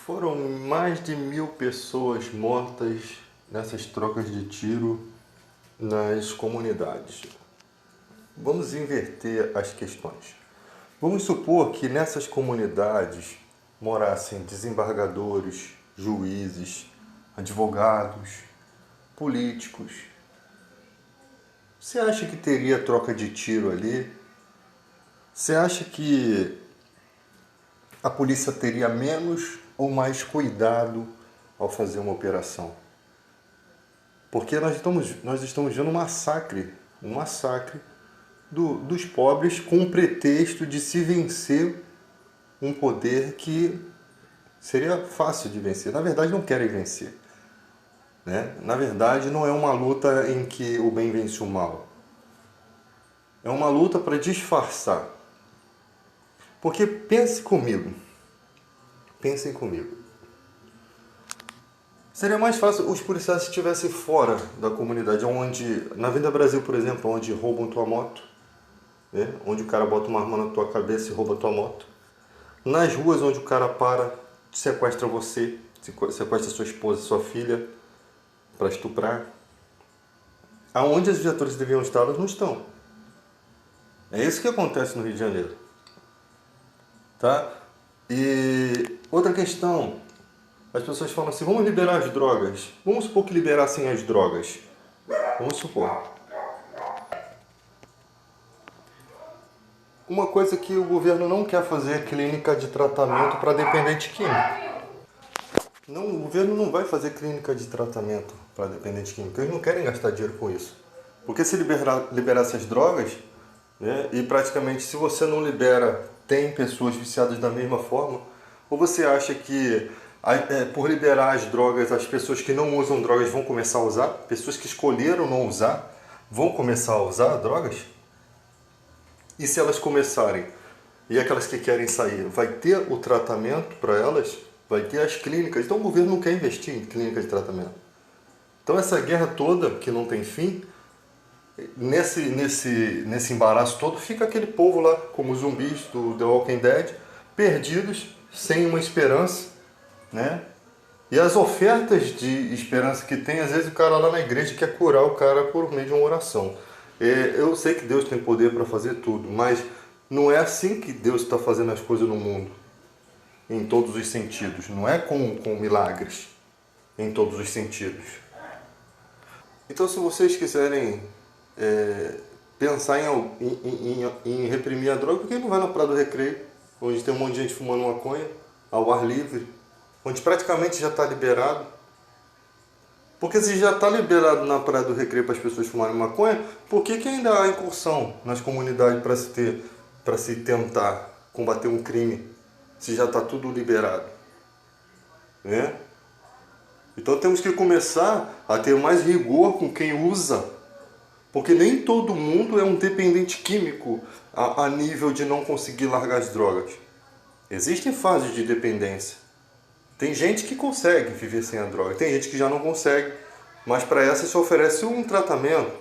Foram mais de 1000 pessoas mortas nessas trocas de tiro nas comunidades. Vamos inverter as questões. Vamos supor que nessas comunidades morassem desembargadores, juízes, advogados, políticos. Você acha que teria troca de tiro ali? Você acha que a polícia teria menos ou mais cuidado ao fazer uma operação? Porque nós estamos vendo um massacre dos pobres com o pretexto de se vencer um poder que seria fácil de vencer. Na verdade, não querem vencer, né? Na verdade, não é uma luta em que o bem vence o mal. É uma luta para disfarçar. Porque pensem comigo. Seria mais fácil os policiais estivessem fora da comunidade, onde, na Avenida Brasil, por exemplo, onde roubam tua moto, né? Onde o cara bota uma arma na tua cabeça e rouba tua moto. Nas ruas onde o cara para, sequestra você, sequestra sua esposa, sua filha, para estuprar. Aonde as viaturas deviam estar, elas não estão. É isso que acontece no Rio de Janeiro. Tá? E outra questão, as pessoas falam assim, vamos liberar as drogas. Vamos supor que liberassem as drogas. Vamos supor. Uma coisa que o governo não quer fazer é clínica de tratamento para dependente químico. Não, o governo não vai fazer clínica de tratamento para dependente químico. Eles não querem gastar dinheiro com isso. Porque se liberar essas drogas, né, e praticamente se você não libera, tem pessoas viciadas da mesma forma, ou você acha que por liberar as drogas, as pessoas que não usam drogas vão começar a usar? Pessoas que escolheram não usar vão começar a usar drogas? E se elas começarem, e aquelas que querem sair, vai ter o tratamento para elas? Vai ter as clínicas? Então o governo não quer investir em clínica de tratamento. Então essa guerra toda, que não tem fim, nesse embaraço todo, fica aquele povo lá, como os zumbis do The Walking Dead, perdidos, sem uma esperança, né? E as ofertas de esperança que tem, às vezes o cara lá na igreja quer curar o cara por meio de uma oração. Eu sei que Deus tem poder para fazer tudo, mas não é assim que Deus está fazendo as coisas no mundo, em todos os sentidos. Não é com milagres, em todos os sentidos. Então, se vocês quiserem pensar em reprimir a droga, por que não vai na Praia do Recreio, onde tem um monte de gente fumando maconha, ao ar livre, onde praticamente já está liberado? Porque se já está liberado na Praia do Recreio para as pessoas fumarem maconha, por que ainda há incursão nas comunidades para se tentar combater um crime, se já está tudo liberado? Né? Então temos que começar a ter mais rigor com quem usa, porque nem todo mundo é um dependente químico a nível de não conseguir largar as drogas. Existem fases de dependência. Tem gente que consegue viver sem a droga, tem gente que já não consegue, mas para essa se oferece um tratamento.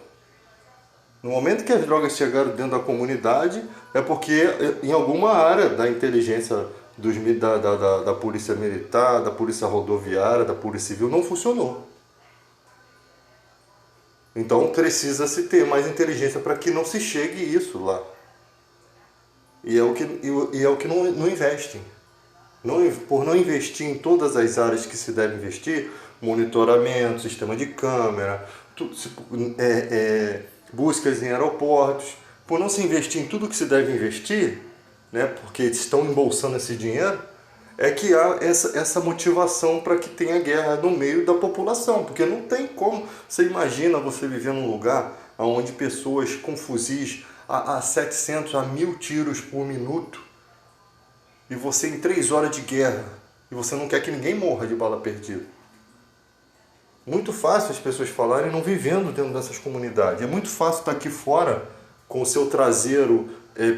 No momento que as drogas chegaram dentro da comunidade, é porque em alguma área da inteligência da polícia militar, da polícia rodoviária, da polícia civil não funcionou. Então precisa-se ter mais inteligência para que não se chegue isso lá. E é o que não investem. Por não investir em todas as áreas que se deve investir, monitoramento, sistema de câmera, buscas em aeroportos, por não se investir em tudo que se deve investir, né, porque estão embolsando esse dinheiro, é que há essa motivação para que tenha guerra no meio da população, porque não tem como. Você imagina você viver num lugar onde pessoas com fuzis a 700, a 1000 tiros por minuto, e você em 3 horas de guerra, e você não quer que ninguém morra de bala perdida. Muito fácil as pessoas falarem não vivendo dentro dessas comunidades. É muito fácil estar aqui fora, com o seu traseiro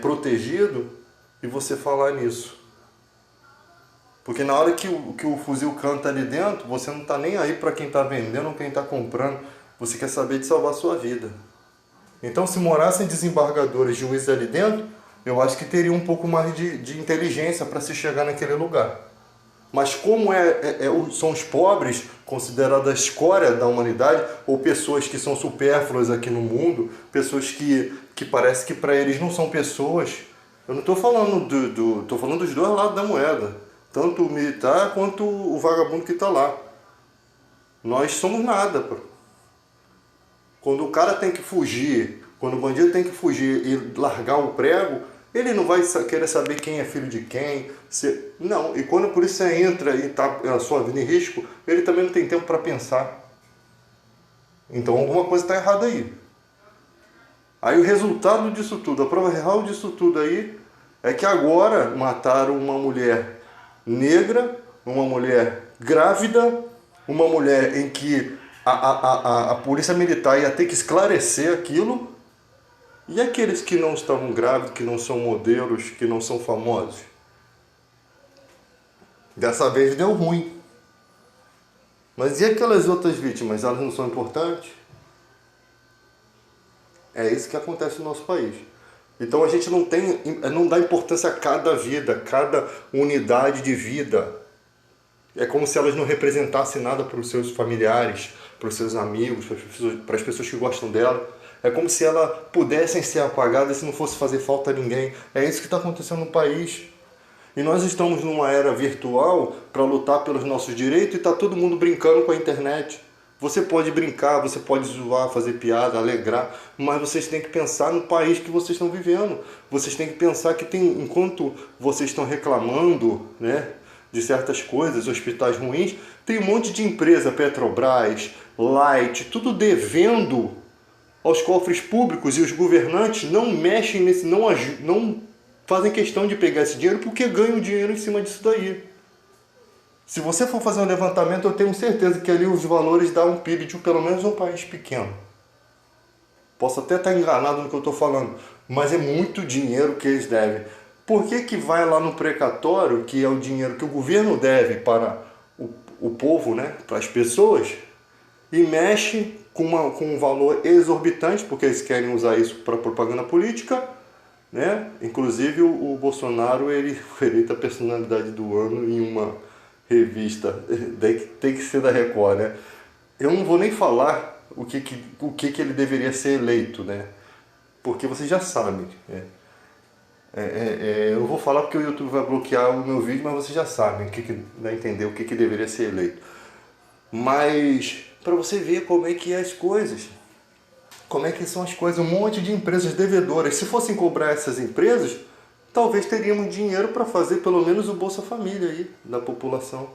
protegido, e você falar nisso. Porque na hora que o fuzil canta ali dentro, você não está nem aí para quem está vendendo ou quem está comprando. Você quer saber de salvar a sua vida. Então, se morassem desembargadores, juízes ali dentro, eu acho que teria um pouco mais de inteligência para se chegar naquele lugar. Mas como são os pobres, considerados a escória da humanidade, ou pessoas que são supérfluas aqui no mundo, pessoas que parece que para eles não são pessoas. Eu não estou falando tô falando dos dois lados da moeda, tanto o militar quanto o vagabundo que está lá. Nós somos nada, pô. Quando o cara tem que fugir, quando o bandido tem que fugir e largar o prego, ele não vai querer saber quem é filho de quem. Não, e quando a polícia entra e está a sua vida em risco, ele também não tem tempo para pensar. Então alguma coisa está errada aí. Aí o resultado disso tudo, a prova real disso tudo aí, é que agora mataram uma mulher negra, uma mulher grávida, uma mulher em que a polícia militar ia ter que esclarecer aquilo. E aqueles que não estavam grávidos, que não são modelos, que não são famosos? Dessa vez deu ruim. Mas e aquelas outras vítimas? Elas não são importantes? É isso que acontece no nosso país. Então a gente não dá importância a cada vida, a cada unidade de vida. É como se elas não representassem nada para os seus familiares, para os seus amigos, para as pessoas que gostam dela. É como se elas pudessem ser apagadas se não fosse fazer falta a ninguém. É isso que está acontecendo no país. E nós estamos numa era virtual para lutar pelos nossos direitos e está todo mundo brincando com a internet. Você pode brincar, você pode zoar, fazer piada, alegrar, mas vocês têm que pensar no país que vocês estão vivendo. Vocês têm que pensar que enquanto vocês estão reclamando, né, de certas coisas, hospitais ruins, tem um monte de empresa, Petrobras, Light, tudo devendo aos cofres públicos, e os governantes não mexem nesse, não fazem questão de pegar esse dinheiro porque ganham dinheiro em cima disso daí. Se você for fazer um levantamento, eu tenho certeza que ali os valores dão um PIB de pelo menos um país pequeno. Posso até estar enganado no que eu estou falando, mas é muito dinheiro que eles devem. Por que vai lá no precatório, que é o dinheiro que o governo deve para o povo, né, para as pessoas, e mexe com um valor exorbitante, porque eles querem usar isso para propaganda política, né? Inclusive o Bolsonaro, ele foi eleito a personalidade do ano em uma revista, tem que ser da Record, né? Eu não vou nem falar o que ele deveria ser eleito, né? Porque vocês já sabem. Eu não vou falar porque o YouTube vai bloquear o meu vídeo, mas vocês já sabem vai entender o que deveria ser eleito. Mas para você ver como é que é as coisas, como é que são as coisas, um monte de empresas devedoras. Se fossem cobrar essas empresas, talvez teríamos dinheiro para fazer pelo menos o Bolsa Família aí da população.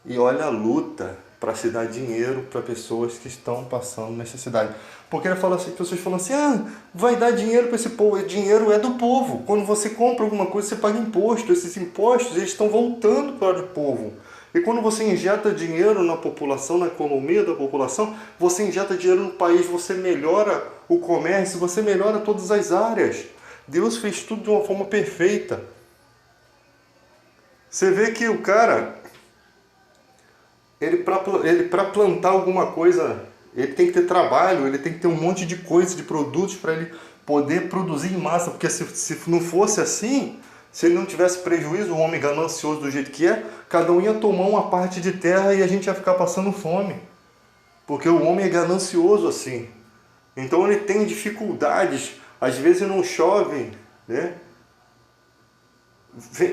E olha a luta para se dar dinheiro para pessoas que estão passando necessidade. Porque as pessoas falam assim, vai dar dinheiro para esse povo. O dinheiro é do povo. Quando você compra alguma coisa, você paga imposto. Esses impostos, eles estão voltando para o povo. E quando você injeta dinheiro na população, na economia da população, você injeta dinheiro no país, você melhora o comércio, você melhora todas as áreas. Deus fez tudo de uma forma perfeita. Você vê que o cara, ele para plantar alguma coisa, ele tem que ter trabalho, ele tem que ter um monte de coisas, de produtos para ele poder produzir em massa. Porque se não fosse assim, se ele não tivesse prejuízo, o homem ganancioso do jeito que é, cada um ia tomar uma parte de terra e a gente ia ficar passando fome. Porque o homem é ganancioso assim. Então ele tem dificuldades, às vezes não chove, né?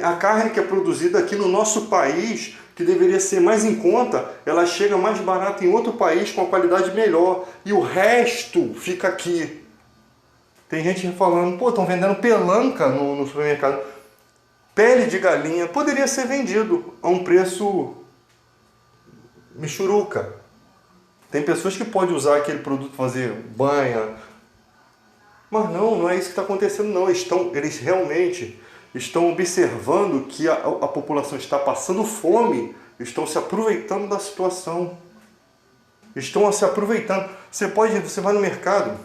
A carne que é produzida aqui no nosso país, que deveria ser mais em conta, ela chega mais barata em outro país com a qualidade melhor. E o resto fica aqui. Tem gente falando, estão vendendo pelanca no supermercado. Pele de galinha poderia ser vendido a um preço michuruca. Tem pessoas que podem usar aquele produto para fazer banha. Mas não é isso que está acontecendo não. Eles realmente estão observando que a população está passando fome, estão se aproveitando da situação. Estão se aproveitando. Você vai no mercado.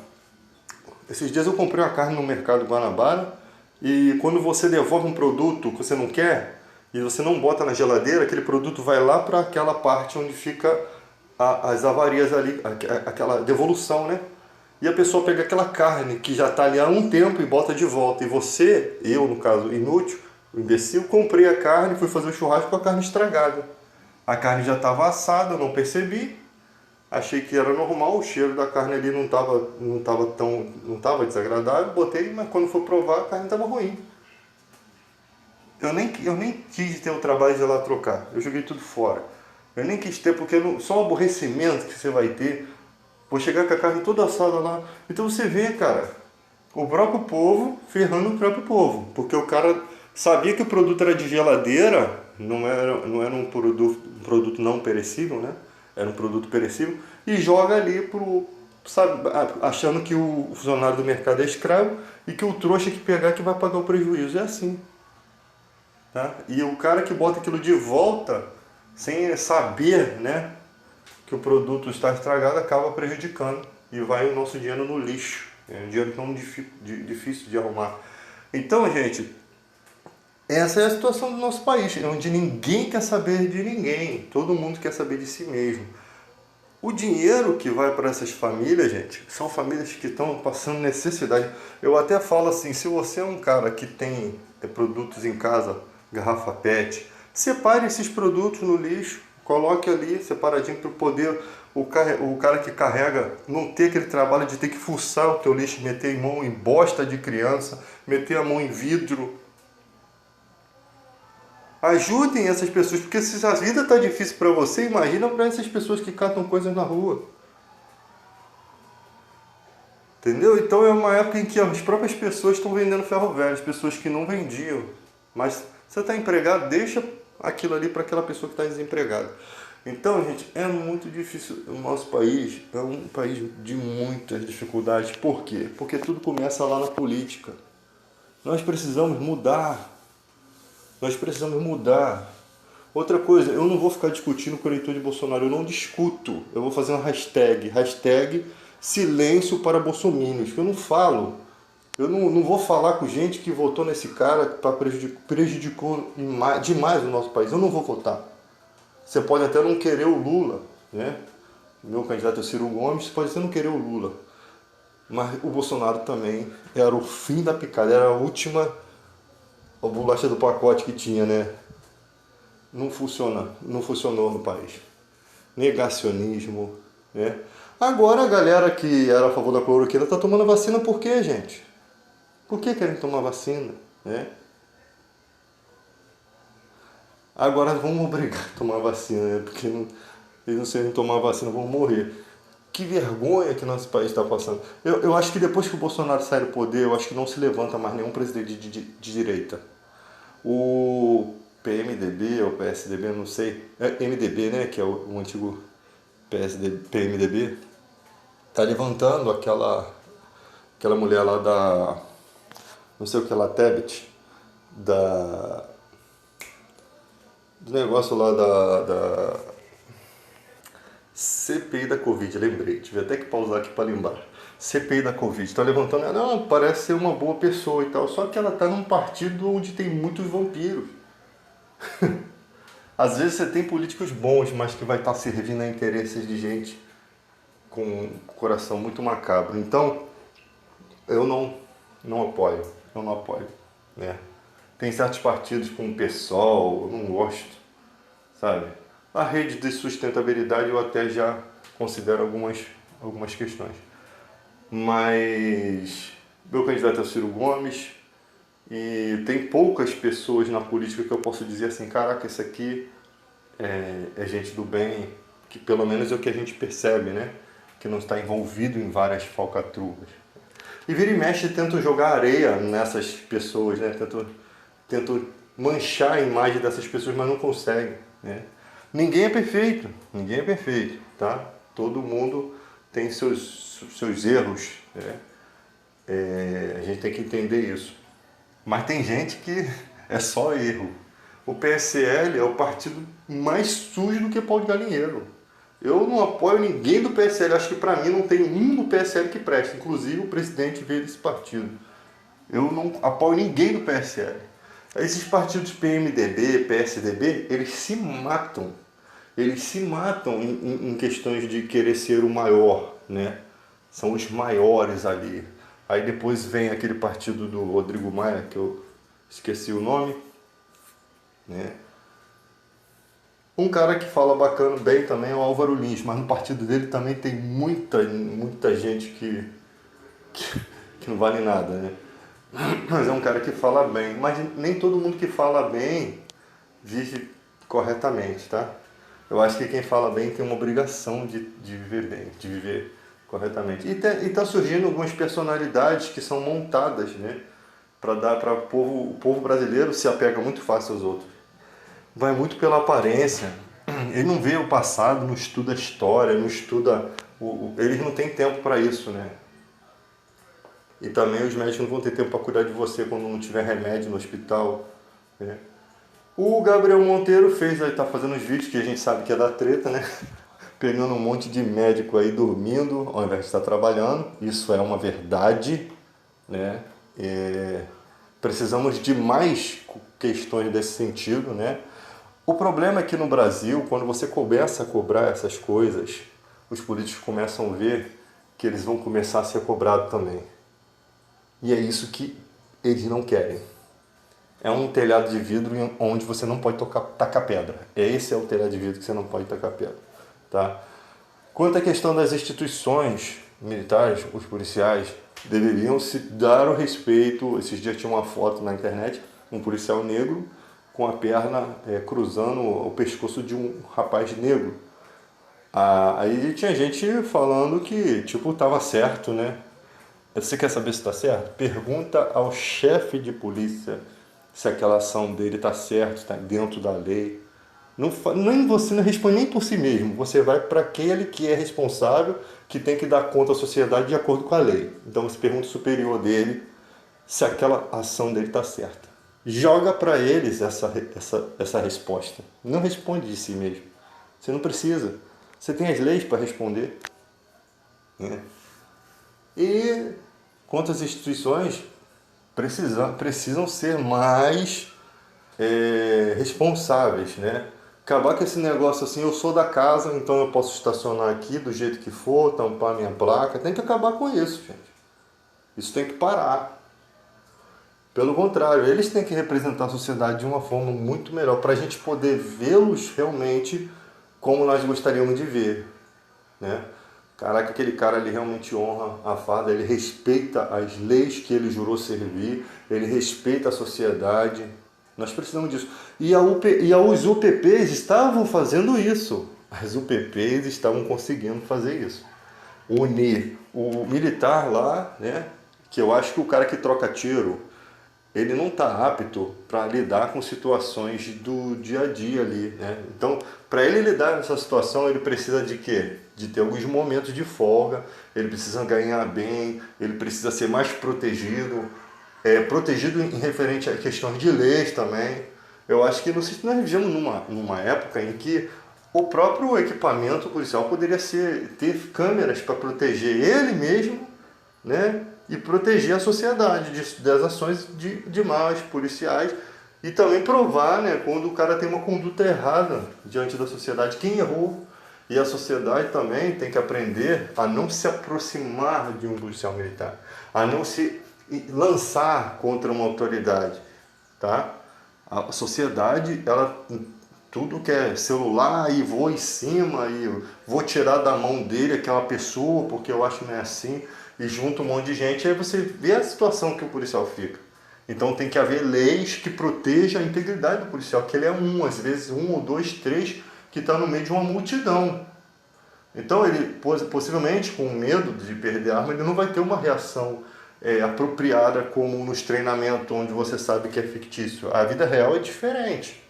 Esses dias eu comprei uma carne no mercado Guanabara. E quando você devolve um produto que você não quer, e você não bota na geladeira, aquele produto vai lá para aquela parte onde fica as avarias ali, aquela devolução, né? E a pessoa pega aquela carne que já está ali há um tempo e bota de volta. E você, eu no caso, inútil, O imbecil, comprei a carne, fui fazer o churrasco com a carne estragada. A carne já estava assada, eu não percebi. Achei que era normal, o cheiro da carne ali não tava desagradável. Botei, mas quando for provar, a carne estava ruim. Eu nem quis ter o trabalho de ir lá trocar. Eu joguei tudo fora. Eu nem quis ter, porque só o aborrecimento que você vai ter. Vou chegar com a carne toda assada lá. Então você vê, cara, o próprio povo ferrando o próprio povo. Porque o cara sabia que o produto era de geladeira, não era um produto não perecível, né? Era um produto perecível. E joga ali sabe, achando que o funcionário do mercado é escravo e que o trouxa que pegar que vai pagar o prejuízo. É assim. Tá? E o cara que bota aquilo de volta, sem saber, né, que o produto está estragado, acaba prejudicando e vai o nosso dinheiro no lixo. É um dinheiro tão difícil de arrumar. Então, gente, essa é a situação do nosso país, onde ninguém quer saber de ninguém, todo mundo quer saber de si mesmo. O dinheiro que vai para essas famílias, gente, são famílias que estão passando necessidade. Eu até falo assim, se você é um cara que tem produtos em casa, garrafa PET, separe esses produtos no lixo, coloque ali separadinho para poder o cara que carrega não ter aquele trabalho de ter que fuçar o teu lixo, meter a mão em bosta de criança, meter a mão em vidro. Ajudem essas pessoas, porque se a vida está difícil para você, imagina para essas pessoas que catam coisas na rua. Entendeu? Então é uma época em que as próprias pessoas estão vendendo ferro velho, as pessoas que não vendiam. Mas você está empregado, deixa aquilo ali para aquela pessoa que está desempregada. Então, gente, é muito difícil. O nosso país é um país de muitas dificuldades. Por quê? Porque tudo começa lá na política. Nós precisamos mudar. Nós precisamos mudar. Outra coisa, eu não vou ficar discutindo com o eleitor de Bolsonaro, eu não discuto. Eu vou fazer uma hashtag silêncio para bolsominions. Eu não falo. Eu não vou falar com gente que votou nesse cara para prejudicou demais o nosso país. Eu não vou votar. Você pode até não querer o Lula, né? Meu candidato é o Ciro Gomes, você pode até não querer o Lula. Mas o Bolsonaro também era o fim da picada, era a última bolacha do pacote que tinha, né? Não funcionou no país. Negacionismo, né? Agora a galera que era a favor da cloroquina está tomando vacina por quê, gente? Por que querem tomar vacina, né? Agora vamos obrigar a tomar vacina, né? Porque eles não serem tomar vacina vão morrer. Que vergonha que nosso país está passando. Eu acho que depois que o Bolsonaro sai do poder, eu acho que não se levanta mais nenhum presidente de direita. O PMDB ou PSDB, não sei. É MDB, né? Que é o antigo PMDB. Tá levantando aquela mulher lá da... Não sei o que lá, Tebet. Do negócio lá da CPI da Covid, lembrei. Tive até que pausar aqui para lembrar. CPI da Covid. Tá levantando ela, não, parece ser uma boa pessoa e tal. Só que ela tá num partido onde tem muitos vampiros. Às vezes você tem políticos bons, mas que vai estar servindo a interesses de gente com um coração muito macabro. Então, eu não apoio. Eu não apoio, né? Tem certos partidos como o PSOL, eu não gosto, sabe? A rede de sustentabilidade eu até já considero algumas questões. Mas meu candidato é o Ciro Gomes e tem poucas pessoas na política que eu posso dizer assim, caraca, esse aqui é gente do bem, que pelo menos é o que a gente percebe, né? Que não está envolvido em várias falcatruas. E vira e mexe tentam jogar areia nessas pessoas, né? Tentam manchar a imagem dessas pessoas, mas não conseguem, né? Ninguém é perfeito, tá? Todo mundo tem seus erros, né? A gente tem que entender isso. Mas tem gente que é só erro. O PSL é o partido mais sujo do que pau de galinheiro. Eu não apoio ninguém do PSL, acho que pra mim não tem um do PSL que presta, inclusive o presidente veio desse partido. Eu não apoio ninguém do PSL. Esses partidos PMDB, PSDB, eles se matam. Eles se matam em questões de querer ser o maior, né? São os maiores ali. Aí depois vem aquele partido do Rodrigo Maia, que eu esqueci o nome, né? Um cara que fala bacana bem também é o Álvaro Lins, mas no partido dele também tem muita gente que não vale nada, né? Mas é um cara que fala bem, mas nem todo mundo que fala bem vive corretamente, tá? Eu acho que quem fala bem tem uma obrigação de viver bem, de viver corretamente. E tá surgindo algumas personalidades que são montadas, né? Para dar para o povo brasileiro se apega muito fácil aos outros. Vai muito pela aparência. Ele não vê o passado, não estuda a história, não estuda... Eles não têm tempo para isso, né? E também os médicos não vão ter tempo para cuidar de você quando não tiver remédio no hospital, né? O Gabriel Monteiro tá fazendo os vídeos que a gente sabe que é da treta, né? Pegando um monte de médico aí dormindo ao invés de estar trabalhando. Isso é uma verdade, né? Precisamos de mais questões desse sentido, né? O problema é que no Brasil, quando você começa a cobrar essas coisas, os políticos começam a ver que eles vão começar a ser cobrados também. E é isso que eles não querem. É um telhado de vidro onde você não pode tacar pedra. Esse é o telhado de vidro que você não pode tacar pedra, tá? Quanto à questão das instituições militares, os policiais deveriam se dar o respeito. Esses dias tinha uma foto na internet, um policial negro com a perna cruzando o pescoço de um rapaz negro. Aí tinha gente falando que, tipo, tava certo, né? Você quer saber se está certo? Pergunta ao chefe de polícia se aquela ação dele está certa, está dentro da lei. Você não responde nem por si mesmo. Você vai para aquele que é responsável, que tem que dar conta à sociedade de acordo com a lei. Então você pergunta ao superior dele se aquela ação dele está certa. Joga para eles essa resposta. Não responde de si mesmo. Você não precisa. Você tem as leis para responder, né? E quanto às instituições, precisam ser mais responsáveis, né? Acabar com esse negócio assim, eu sou da casa, então eu posso estacionar aqui do jeito que for, tampar minha placa. Tem que acabar com isso, gente. Isso tem que parar. Pelo contrário, eles têm que representar a sociedade de uma forma muito melhor, para a gente poder vê-los realmente como nós gostaríamos de ver, né? Caraca, aquele cara ali realmente honra a farda, ele respeita as leis que ele jurou servir, ele respeita a sociedade. Nós precisamos disso. E os UPPs estavam fazendo isso. As UPPs estavam conseguindo fazer isso. Unir o militar lá, né? Que eu acho que o cara que troca tiro, ele não está apto para lidar com situações do dia a dia ali, né? Então, para ele lidar nessa situação, ele precisa de quê? De ter alguns momentos de folga, ele precisa ganhar bem, ele precisa ser mais protegido, protegido em referente a questões de leis também. Eu acho que nós vivemos numa época em que o próprio equipamento policial poderia ter câmeras para proteger ele mesmo, né? E proteger a sociedade das ações de maus policiais e também provar, né, quando o cara tem uma conduta errada diante da sociedade, quem errou. E a sociedade também tem que aprender a não se aproximar de um policial militar, a não se lançar contra uma autoridade, tá? A sociedade, ela tudo que é celular e vou em cima e vou tirar da mão dele aquela pessoa porque eu acho que não é assim, e junta um monte de gente, aí você vê a situação que o policial fica. Então tem que haver leis que protejam a integridade do policial, que ele é às vezes um ou dois, três, que está no meio de uma multidão. Então ele, possivelmente, com medo de perder a arma, ele não vai ter uma reação apropriada como nos treinamentos onde você sabe que é fictício. A vida real é diferente.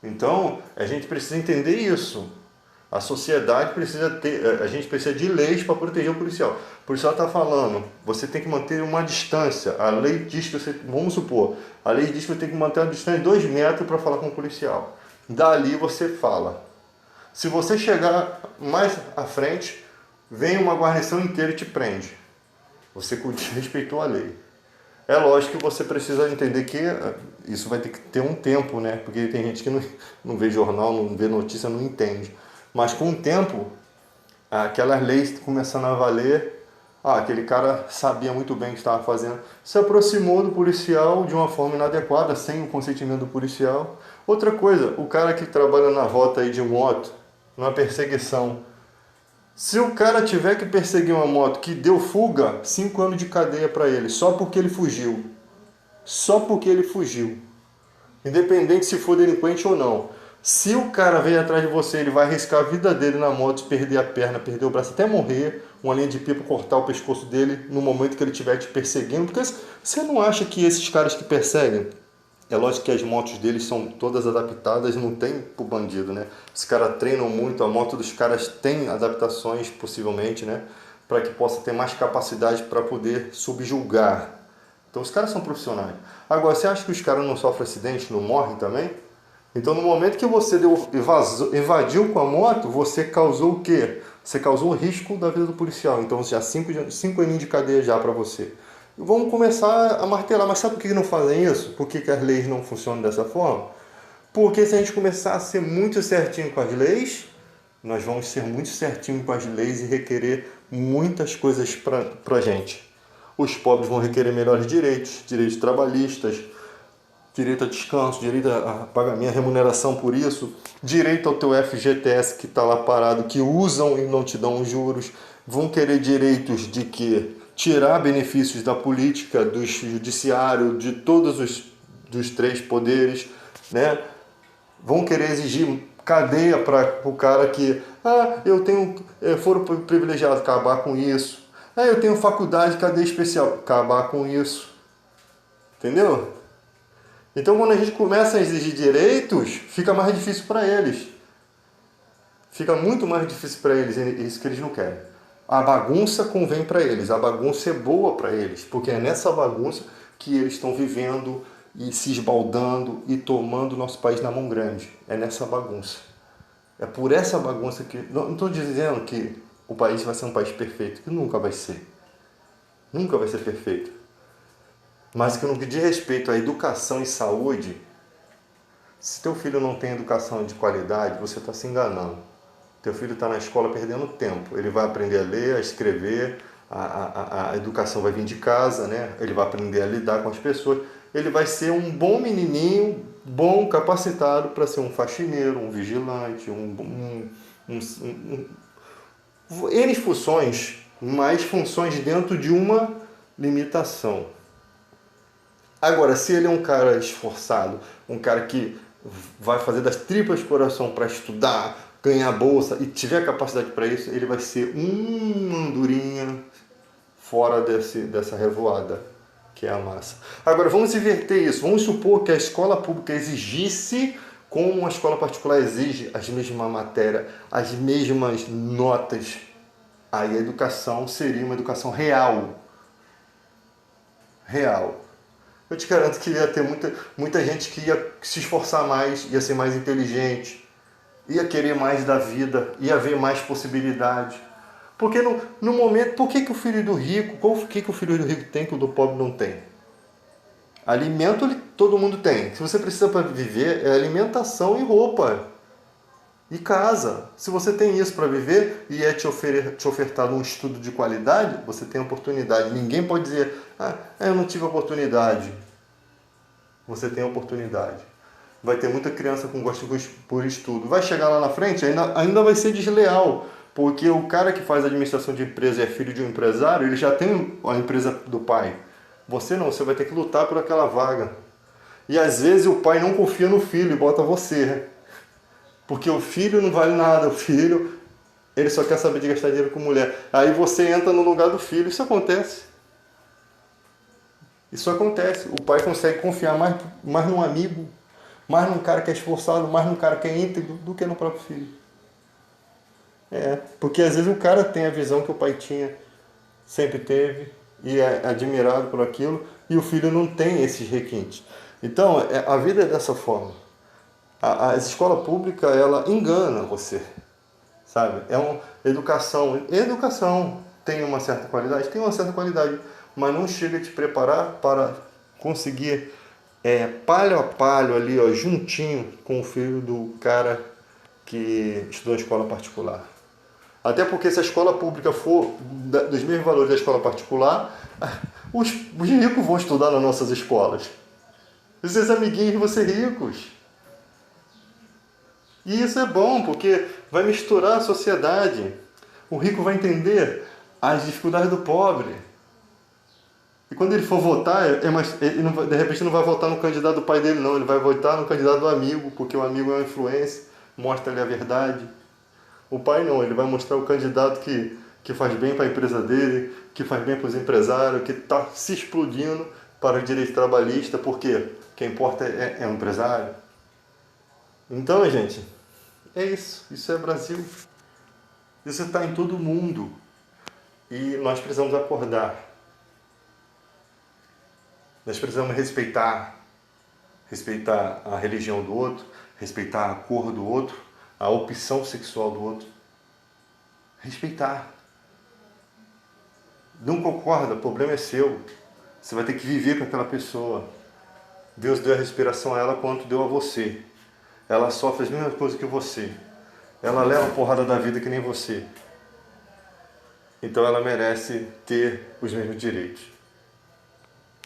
Então a gente precisa entender isso. A sociedade a gente precisa de leis para proteger o policial. O policial está falando, você tem que manter uma distância. A lei diz que vamos supor, a lei diz que você tem que manter uma distância de 2 metros para falar com o policial. Dali você fala. Se você chegar mais à frente, vem uma guarnição inteira e te prende. Você respeitou a lei. É lógico que você precisa entender que isso vai ter que ter um tempo, né? Porque tem gente que não vê jornal, não vê notícia, não entende. Mas com o tempo, aquelas leis começando a valer, aquele cara sabia muito bem o que estava fazendo, se aproximou do policial de uma forma inadequada, sem o consentimento do policial, Outra coisa, o cara que trabalha na rota aí de moto, numa perseguição, se o cara tiver que perseguir uma moto que deu fuga, 5 anos de cadeia para ele, só porque ele fugiu. Só porque ele fugiu. Independente se for delinquente ou não. Se o cara vem atrás de você, ele vai arriscar a vida dele na moto, perder a perna, perder o braço, até morrer, uma linha de pipa cortar o pescoço dele no momento que ele estiver te perseguindo. Porque você não acha que esses caras que perseguem, é lógico que as motos deles são todas adaptadas, não tem pro bandido, né? Os caras treinam muito, a moto dos caras tem adaptações, possivelmente, né? Para que possa ter mais capacidade para poder subjugar. Então os caras são profissionais. Agora, você acha que os caras não sofrem acidente, não morrem também? Então no momento que você evadiu com a moto, você causou o quê? Você causou o risco da vida do policial. Então já 5 aninhos de cadeia já para você. Vamos começar a martelar. Mas sabe por que não fazem isso? Por que as leis não funcionam dessa forma? Porque se a gente começar a ser muito certinho com as leis, nós vamos ser muito certinho com as leis e requerer muitas coisas para a gente. Os pobres vão requerer melhores direitos, direitos trabalhistas, direito a descanso, direito a pagar minha remuneração por isso, direito ao teu FGTS que está lá parado, que usam e não te dão os juros, vão querer direitos de que tirar benefícios da política, do judiciário, de todos dos 3 poderes, né? Vão querer exigir cadeia para o cara que, eu tenho foro privilegiado, acabar com isso. Eu tenho faculdade, cadeia especial, acabar com isso. Entendeu? Então quando a gente começa a exigir direitos, fica mais difícil para eles. Fica muito mais difícil para eles, isso que eles não querem. A bagunça convém para eles, a bagunça é boa para eles, porque é nessa bagunça que eles estão vivendo e se esbaldando e tomando o nosso país na mão grande. É nessa bagunça. É por essa bagunça que... Não estou dizendo que o país vai ser um país perfeito, que nunca vai ser. Nunca vai ser perfeito. Mas que no que diz respeito à educação e saúde, se teu filho não tem educação de qualidade, você está se enganando. Teu filho está na escola perdendo tempo. Ele vai aprender a ler, a escrever, a educação vai vir de casa, né? Ele vai aprender a lidar com as pessoas. Ele vai ser um bom menininho, bom, capacitado para ser um faxineiro, um vigilante, N funções, mais funções dentro de uma limitação. Agora, se ele é um cara esforçado, um cara que vai fazer das tripas coração para estudar, ganhar bolsa e tiver capacidade para isso, ele vai ser uma andorinha fora dessa revoada, que é a massa. Agora, vamos inverter isso. Vamos supor que a escola pública exigisse, como a escola particular exige, as mesmas matérias, as mesmas notas. Aí a educação seria uma educação real. Real. Eu te garanto que ia ter muita gente que ia se esforçar mais, ia ser mais inteligente, ia querer mais da vida, ia ver mais possibilidade. Porque no momento, por que o filho do rico, o que o filho do rico tem que o do pobre não tem? Alimento todo mundo tem. Se você precisa para viver, é alimentação e roupa. E casa. Se você tem isso para viver e é te ofertado um estudo de qualidade, você tem oportunidade. Ninguém pode dizer, eu não tive oportunidade. Você tem oportunidade. Vai ter muita criança com gosto por estudo. Vai chegar lá na frente, ainda vai ser desleal. Porque o cara que faz administração de empresa e é filho de um empresário, ele já tem a empresa do pai. Você não, você vai ter que lutar por aquela vaga. E às vezes o pai não confia no filho e bota você. Porque o filho não vale nada, o filho, ele só quer saber de gastar dinheiro com mulher. Aí você entra no lugar do filho, isso acontece. Isso acontece. O pai consegue confiar mais num amigo, mais num cara que é esforçado, mais num cara que é íntegro do que no próprio filho. Porque às vezes o cara tem a visão que o pai tinha, sempre teve, e é admirado por aquilo, e o filho não tem esses requintes. Então, a vida é dessa forma. A escola pública, ela engana você, sabe? É uma educação. Educação tem uma certa qualidade? Tem uma certa qualidade, mas não chega a te preparar para conseguir palho a palho ali, ó, juntinho com o filho do cara que estudou em escola particular. Até porque se a escola pública for dos mesmos valores da escola particular, os ricos vão estudar nas nossas escolas. Esses amiguinhos vão ser ricos. E isso é bom, porque vai misturar a sociedade. O rico vai entender as dificuldades do pobre. E quando ele for votar, ele não de repente não vai votar no candidato do pai dele, não. Ele vai votar no candidato do amigo, porque o amigo é uma influência, mostra-lhe a verdade. O pai não, ele vai mostrar o candidato que faz bem para a empresa dele, que faz bem para os empresários, que está se explodindo para o direito trabalhista, porque quem importa é o empresário. Então, gente, é isso. Isso é Brasil. Isso está em todo mundo. E nós precisamos acordar. Nós precisamos respeitar a religião do outro, respeitar a cor do outro, a opção sexual do outro. Respeitar. Não concorda, o problema é seu. Você vai ter que viver com aquela pessoa. Deus deu a respiração a ela quanto deu a você. Ela sofre as mesmas coisas que você. Ela leva a porrada da vida que nem você. Então ela merece ter os mesmos direitos.